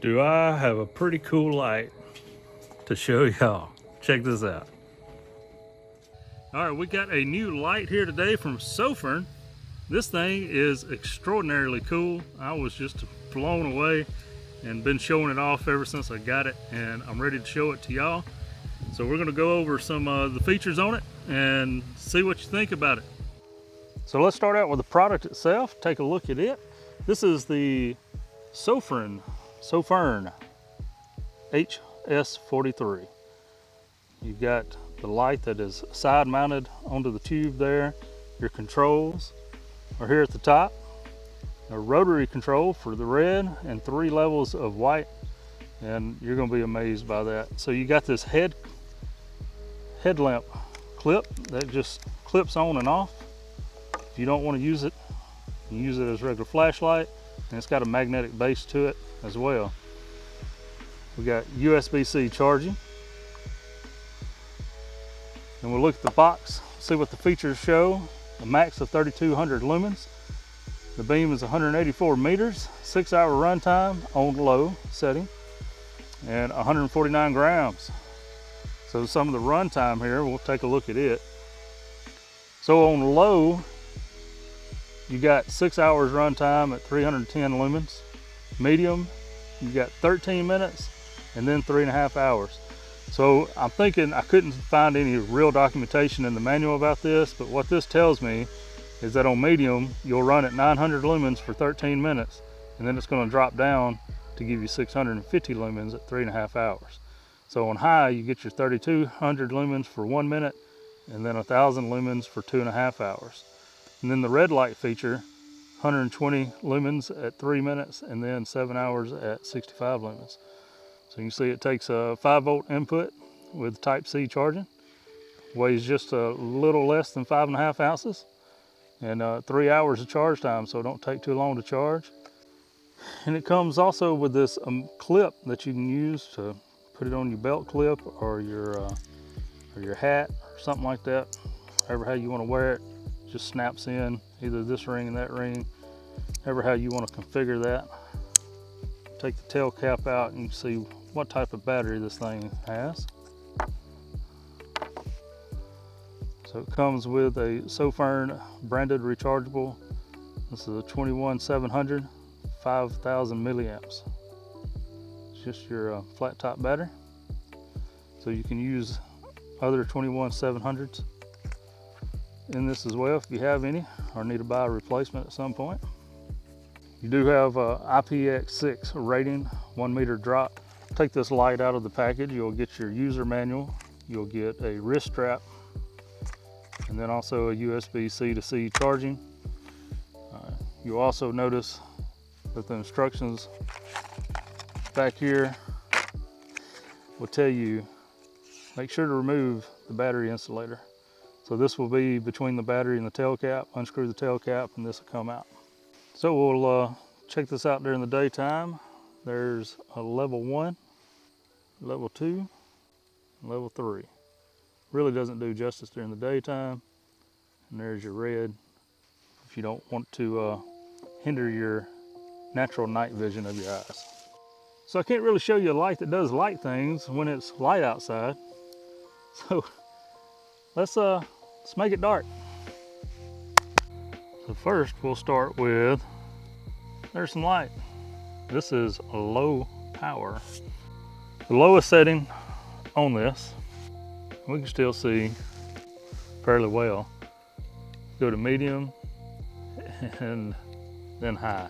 Do I have a pretty cool light to show y'all? Check this out. All right, we got a new light here today from SOFIRN. This thing is extraordinarily cool. I was just blown away and been showing it off ever since I got it, and I'm ready to show it to y'all. So we're gonna go over some of the features on it and see what you think about it. So let's start out with the product itself. Take a look at it. This is the SOFIRN HS43. You've got the light that is side mounted onto the tube there. Your controls are here at the top. A rotary control for the red and 3 levels of white, and you're going to be amazed by that. So you got this headlamp clip that just clips on and off. If you don't want to use it, you use it as a regular flashlight, and it's got a magnetic base to it as well. We got USB-C charging. And we'll look at the box, see what the features show. A max of 3,200 lumens. The beam is 184 meters, 6-hour runtime on low setting, and 149 grams. So some of the runtime here, we'll take a look at it. So on low, you got 6 hours runtime at 310 lumens. Medium, you got 13 minutes, and then 3.5 hours. So I'm thinking I couldn't find any real documentation in the manual about this, but what this tells me is that on medium, you'll run at 900 lumens for 13 minutes, and then it's going to drop down to give you 650 lumens at 3.5 hours. So on high, you get your 3,200 lumens for 1 minute, and then 1,000 lumens for 2.5 hours. And then the red light feature, 120 lumens at 3 minutes, and then 7 hours at 65 lumens. So you can see it takes a 5-volt input with Type-C charging. Weighs just a little less than 5.5 ounces. And 3 hours of charge time, so it don't take too long to charge. And it comes also with this clip that you can use to put it on your belt clip or your hat or something like that. However how you want to wear it, just snaps in either this ring and that ring. However how you want to configure that. Take the tail cap out and you can see what type of battery this thing has. So it comes with a SOFIRN branded rechargeable. This is a 21700, 5,000 milliamps. It's just your flat top battery. So you can use other 21700s in this as well if you have any, or need to buy a replacement at some point. You do have a IPX6 rating, 1 meter drop. Take this light out of the package, you'll get your user manual, you'll get a wrist strap, and then also a USB-C to C charging. You'll also notice that the instructions back here will tell you, make sure to remove the battery insulator. So this will be between the battery and the tail cap. Unscrew the tail cap and this will come out. So we'll check this out during the daytime. There's a level 1, level 2, and level 3. Really doesn't do justice during the daytime. And there's your red if you don't want to hinder your natural night vision of your eyes. So I can't really show you a light that does light things when it's light outside. So let's make it dark. So first we'll start with, there's some light. This is a low power. The lowest setting on this, we can still see fairly well. Go to medium and then high.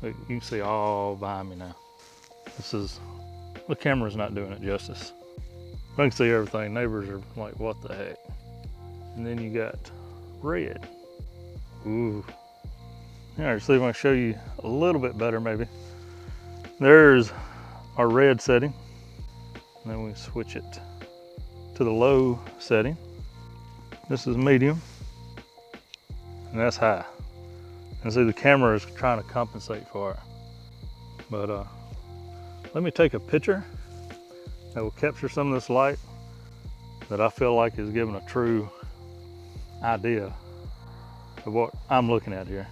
You can see all behind me now. The camera's not doing it justice. I can see everything. Neighbors are like, what the heck? And then you got red. Ooh. All right, see if I can show you a little bit better maybe. There's our red setting. And then we switch it to the low setting. This is medium, and that's high. And see the camera is trying to compensate for it. But let me take a picture that will capture some of this light that I feel like is giving a true idea of what I'm looking at here.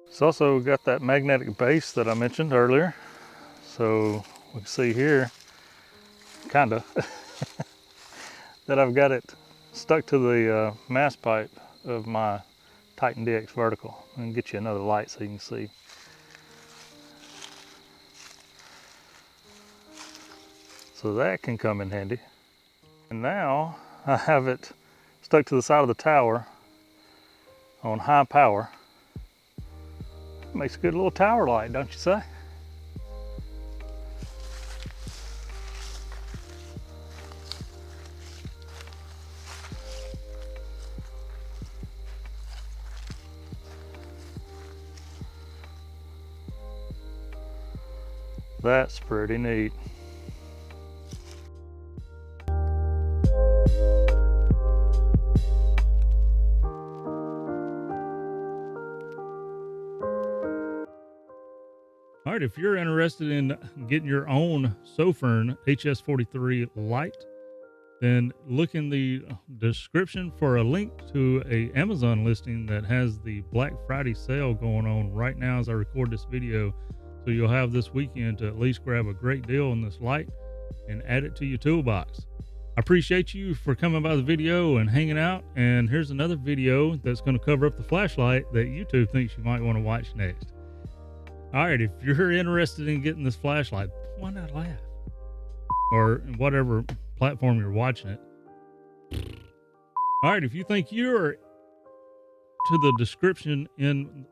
It's also got that magnetic base that I mentioned earlier. So we can see here, kinda, that I've got it stuck to the mast pipe of my Titan DX vertical. I'm gonna get you another light so you can see. So that can come in handy. And now I have it stuck to the side of the tower on high power. Makes a good little tower light, don't you say? That's pretty neat. All right, if you're interested in getting your own SOFIRN HS43 light, then look in the description for a link to a Amazon listing that has the Black Friday sale going on right now as I record this video. So you'll have this weekend to at least grab a great deal on this light and add it to your toolbox. I appreciate you for coming by the video and hanging out. And here's another video that's going to cover up the flashlight that YouTube thinks you might want to watch next. All right, if you're interested in getting this flashlight, why not laugh? Or whatever platform you're watching it. All right, if you think you're to the description in